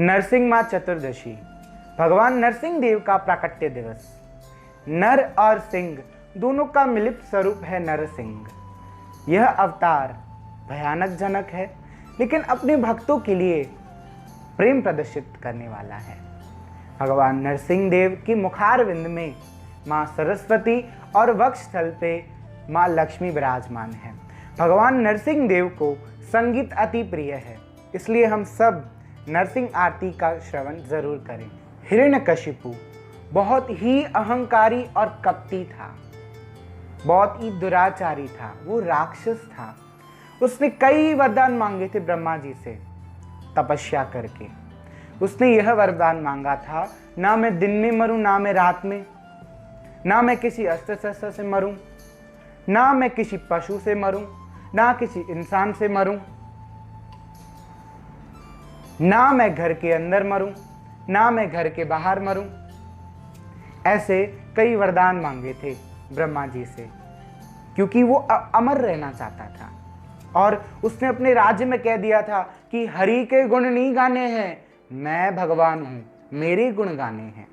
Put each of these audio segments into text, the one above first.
नरसिंह मां चतुर्दशी, भगवान नरसिंह देव का प्राकट्य दिवस। नर और सिंह दोनों का मिलित स्वरूप है नरसिंह। यह अवतार भयानक जनक है, लेकिन अपने भक्तों के लिए प्रेम प्रदर्शित करने वाला है। भगवान नरसिंह देव की मुखारविंद में माँ सरस्वती और वक्षस्थल पे माँ लक्ष्मी विराजमान है। भगवान नरसिंह देव को संगीत अति प्रिय है, इसलिए हम सब नरसिंह आरती का श्रवण जरूर करें। हिरण्यकशिपु बहुत ही अहंकारी और कपटी था, बहुत ही दुराचारी था, वो राक्षस था। उसने कई वरदान मांगे थे ब्रह्मा जी से तपस्या करके। उसने यह वरदान मांगा था, ना मैं दिन में मरूं, ना मैं रात में, ना मैं किसी अस्त्र शस्त्र से मरूं, ना मैं किसी पशु से मरूं, ना किसी इंसान से मरूं, ना मैं घर के अंदर मरूं, ना मैं घर के बाहर मरूं। ऐसे कई वरदान मांगे थे ब्रह्मा जी से, क्योंकि वो अमर रहना चाहता था। और उसने अपने राज्य में कह दिया था कि हरि के गुण नहीं गाने हैं, मैं भगवान हूं, मेरे गुण गाने हैं।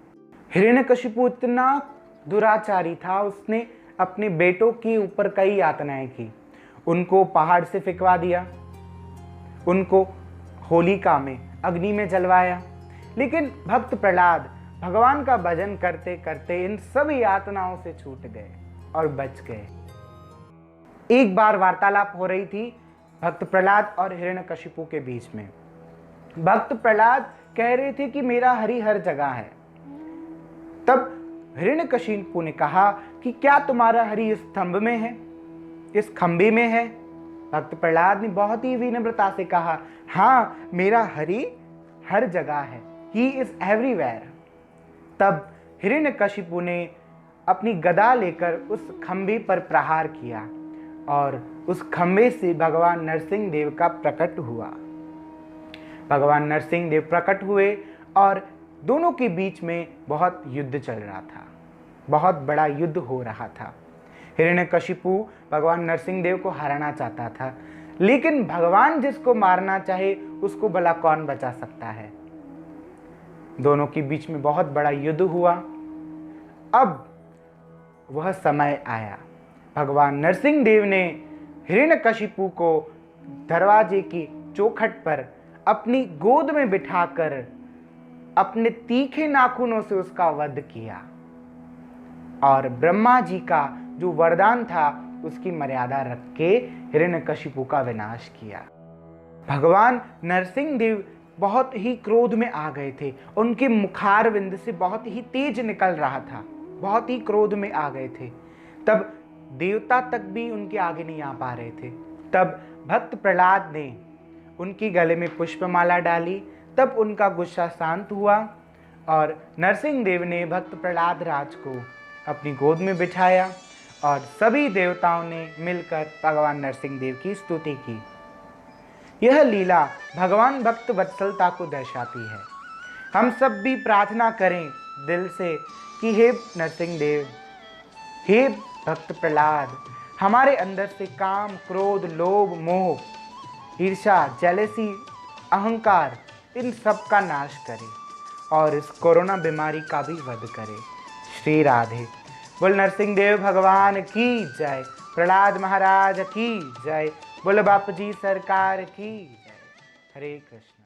हिरण्यकशिपु इतना दुराचारी था, उसने अपने बेटों के ऊपर कई यातनाएं की। उनको पहाड़ से फेंकवा दिया, उनको होलिका में अग्नि में जलवाया। लेकिन भक्त प्रहलाद भगवान का भजन करते करते इन सब यातनाओं से छूट गए और बच गए। एक बार वार्तालाप हो रही थी भक्त प्रहलाद और हिरण्यकशिपु के बीच में। भक्त प्रहलाद कह रहे थे कि मेरा हरि हर जगह है। तब हिरण्यकशिपु ने कहा कि क्या तुम्हारा हरि इस स्तंभ में है, इस खंभे में है? भक्त प्रहलाद ने बहुत ही विनम्रता से कहा, हाँ, मेरा हरि हर जगह है, ही इज एवरीवेयर। तब हिरण्यकशिपु ने अपनी गदा लेकर उस खंभे पर प्रहार किया और उस खंभे से भगवान नरसिंह देव का प्रकट हुआ। भगवान नरसिंह देव प्रकट हुए और दोनों के बीच में बहुत युद्ध चल रहा था, बहुत बड़ा युद्ध हो रहा था। हिरण्यकशिपु भगवान नरसिंह देव को हराना चाहता था, लेकिन भगवान जिसको मारना चाहे उसको भला कौन बचा सकता है। दोनों के बीच में बहुत बड़ा युद्ध हुआ। अब वह समय आया, भगवान नरसिंह देव ने हिरण्यकशिपु को दरवाजे की चौखट पर अपनी गोद में बिठाकर अपने तीखे नाखूनों से उसका वध किया और ब्रह्मा जी का जो वरदान था उसकी मर्यादा रख के हिरण्यकशिपु का विनाश किया। भगवान नरसिंह देव बहुत ही क्रोध में आ गए थे, उनके मुखारविंद से बहुत ही तेज निकल रहा था, बहुत ही क्रोध में आ गए थे। तब देवता तक भी उनके आगे नहीं आ पा रहे थे। तब भक्त प्रहलाद ने उनकी गले में पुष्पमाला डाली, तब उनका गुस्सा शांत हुआ और नरसिंह देव ने भक्त प्रहलाद राज को अपनी गोद में बिठाया और सभी देवताओं ने मिलकर भगवान नरसिंह देव की स्तुति की। यह लीला भगवान भक्त वत्सलता को दर्शाती है। हम सब भी प्रार्थना करें दिल से कि हे नरसिंह देव, हे भक्त प्रहलाद, हमारे अंदर से काम, क्रोध, लोभ, मोह, ईर्ष्या, जेलेसी, अहंकार, इन सब का नाश करे और इस कोरोना बीमारी का भी वध करे। श्री राधे। बोल नरसिंह देव भगवान की जय, प्रहलाद महाराज की जय, बोल बापू जी सरकार की जय। हरे कृष्ण।